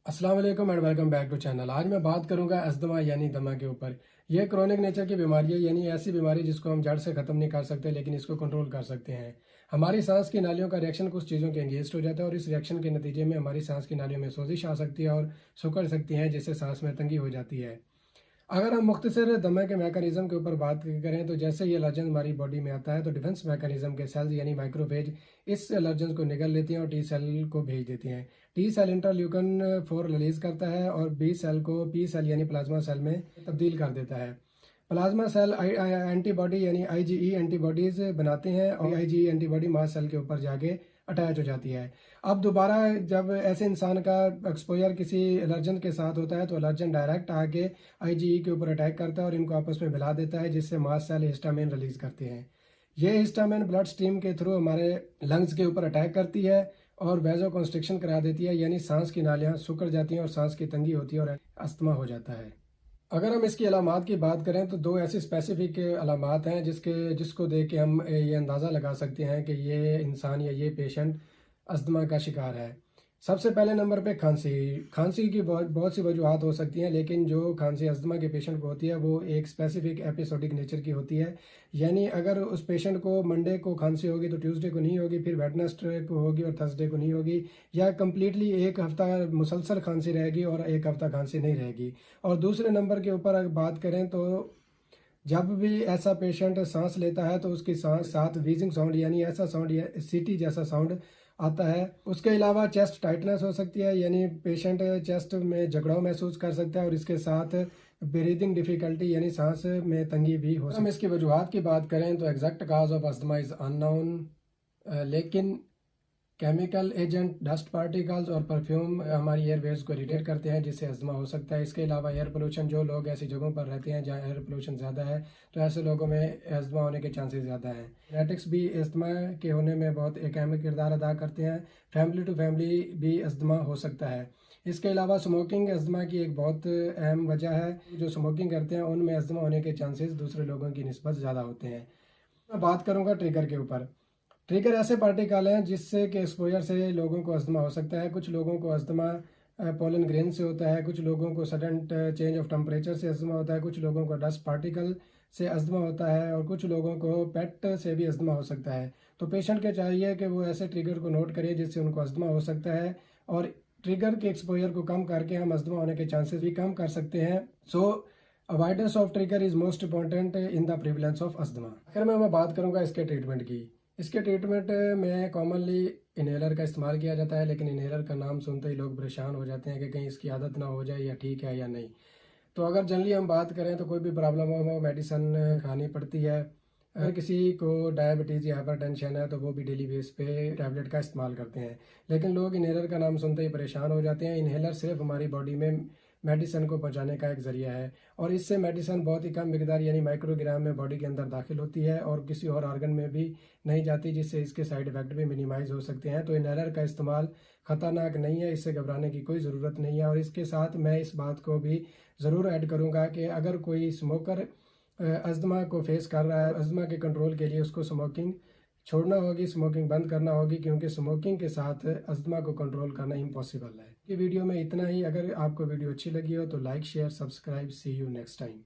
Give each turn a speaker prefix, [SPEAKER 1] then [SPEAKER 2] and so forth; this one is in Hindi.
[SPEAKER 1] अस्सलाम वालेकुम and welcome back to channel. आज मैं बात करूंगा अस्थमा यानी दमा के ऊपर। यह क्रोनिक नेचर की बीमारी है, यानी ऐसी बीमारी जिसको हम जड़ से ख़त्म नहीं कर सकते लेकिन इसको कंट्रोल कर सकते हैं। हमारी सांस की नालियों का रिएक्शन कुछ चीज़ों के एंगेज हो जाता है और इस रिएक्शन के नतीजे में हमारी सांस की नालियों में सोजिश आ सकती है और सिकुड़ सकती हैं, जिससे सांस में तंगी हो जाती है। अगर हम मुख्तसर दमे के मैकेनिज़्म के ऊपर बात करें तो जैसे ये एलर्जन हमारी बॉडी में आता है तो डिफेंस मैकेनिज़्म के सेल्स यानी माइक्रोफेज इस एलर्जन को निगल लेती हैं और टी सेल को भेज देती हैं। टी सेल इंटरल्यूकन 4 रिलीज़ करता है और बी सेल को पी सेल यानी प्लाज्मा सेल में तब्दील कर देता है। प्लाज्मा सेल एंटीबॉडी यानी आईजीई एंटीबॉडीज़ बनाते हैं और आईजीई एंटीबॉडी मास सेल के ऊपर जाके अटैच हो जाती है। अब दोबारा जब ऐसे इंसान का एक्सपोजर किसी एलर्जन के साथ होता है तो एलर्जन डायरेक्ट आके आईजीई के ऊपर अटैक करता है और इनको आपस में मिला देता है, जिससे मास सेल हिस्टामिन रिलीज करते हैं। ये हिस्टामिन ब्लड स्ट्रीम के थ्रू हमारे लंग्स के ऊपर अटैक करती है और वेजो कंस्ट्रिक्शन करा देती है, यानी सांस की नालियाँ सिकुड़ जाती हैं और सांस की तंगी होती है और अस्थमा हो जाता है। अगर हम इसकी अलामात की बात करें तो दो ऐसी स्पेसिफिक अलामात हैं जिसको देख के हम ये अंदाज़ा लगा सकते हैं कि ये इंसान या ये पेशेंट अस्थमा का शिकार है। सबसे पहले नंबर पे खांसी। खांसी की बहुत बहुत सी वजूहत हो सकती हैं, लेकिन जो खांसी अस्थमा के पेशेंट को होती है वो एक स्पेसिफिक एपिसोडिक नेचर की होती है। यानी अगर उस पेशेंट को मंडे को खांसी होगी तो ट्यूसडे को नहीं होगी, फिर वेडनेसडे को होगी और थर्सडे को नहीं होगी, या कम्प्लीटली एक हफ्ता मुसलसल खांसी रहेगी और एक हफ्ता खांसी नहीं रहेगी। और दूसरे नंबर के ऊपर अगर बात करें तो जब भी ऐसा पेशेंट सांस लेता है तो उसकी सांस साथ वीजिंग साउंड यानी ऐसा साउंड या सीटी जैसा साउंड आता है। उसके अलावा चेस्ट टाइटनेस हो सकती है, यानी पेशेंट चेस्ट में जकड़ाव महसूस कर सकता है और इसके साथ ब्रीदिंग डिफ़िकल्टी यानी सांस में तंगी भी हो सकती है। हम इसकी वजूहत की बात करें तो exact cause of asthma is unknown, लेकिन केमिकल एजेंट, डस्ट पार्टिकल्स और परफ्यूम हमारी एयरवेज को इरिटेट करते हैं, जिससे अस्थमा हो सकता है। इसके अलावा एयर पोल्यूशन, जो लोग ऐसी जगहों पर रहते हैं जहाँ एयर पोल्यूशन ज़्यादा है तो ऐसे लोगों में अस्थमा होने के चांसेस ज़्यादा हैं। जेनेटिक्स भी अस्थमा के होने में बहुत एक अहम किरदार अदा करते हैं। फैमिली टू फैमिली भी अस्थमा हो सकता है। इसके अलावा स्मोकिंग अस्थमा की एक बहुत अहम वजह है। जो स्मोकिंग करते हैं उनमें अस्थमा होने के चांसेस दूसरे लोगों की निस्बत ज़्यादा होते हैं। मैं बात करूँगा ट्रिगर के ऊपर। ट्रिगर ऐसे पार्टिकल हैं जिससे कि एक्सपोजर से लोगों को अस्थमा हो सकता है। कुछ लोगों को अस्थमा पोलन ग्रेन से होता है, कुछ लोगों को सडन चेंज ऑफ टेम्परेचर से अस्थमा होता है, कुछ लोगों को डस्ट पार्टिकल से अस्थमा होता है और कुछ लोगों को पेट से भी अस्थमा हो सकता है। तो पेशेंट के चाहिए कि वो ऐसे ट्रिगर को नोट करें जिससे उनको अस्थमा हो सकता है, और ट्रिगर के एक्सपोजर को कम करके हम अस्थमा होने के चांसेस भी कम कर सकते हैं। So avoidance of trigger is most important in the prevalence of asthma. अगर मैं बात करूँगा इसके ट्रीटमेंट की, इसके ट्रीटमेंट में कॉमनली इन्हेलर का इस्तेमाल किया जाता है, लेकिन इन्हेलर का नाम सुनते ही लोग परेशान हो जाते हैं कि कहीं इसकी आदत ना हो जाए या ठीक है या नहीं। तो अगर जनरली हम बात करें तो कोई भी प्रॉब्लम हो मेडिसिन खानी पड़ती है। अगर किसी को डायबिटीज़ या हाइपरटेंशन है तो वो भी डेली बेस पे टैबलेट का इस्तेमाल करते हैं, लेकिन लोग इन्हेलर का नाम सुनते ही परेशान हो जाते हैं। इन्हेलर सिर्फ हमारी बॉडी में मेडिसिन को पहुंचाने का एक ज़रिया है और इससे मेडिसिन बहुत ही कम मिकदार यानी माइक्रोग्राम में बॉडी के अंदर दाखिल होती है और किसी और ऑर्गन में भी नहीं जाती, जिससे इसके साइड इफ़ेक्ट भी मिनिमाइज हो सकते हैं। तो इन्हेलर का इस्तेमाल ख़तरनाक नहीं है, इससे घबराने की कोई ज़रूरत नहीं है। और इसके साथ मैं इस बात को भी ज़रूर ऐड करूँगा कि अगर कोई स्मोकर अस्थमा को फेस कर रहा है, अस्थमा के कंट्रोल के लिए उसको स्मोकिंग छोड़ना होगी, स्मोकिंग बंद करना होगी, क्योंकि स्मोकिंग के साथ अस्थमा को कंट्रोल करना इम्पॉसिबल है। ये वीडियो में इतना ही। अगर आपको वीडियो अच्छी लगी हो तो like, share, subscribe. See you next time.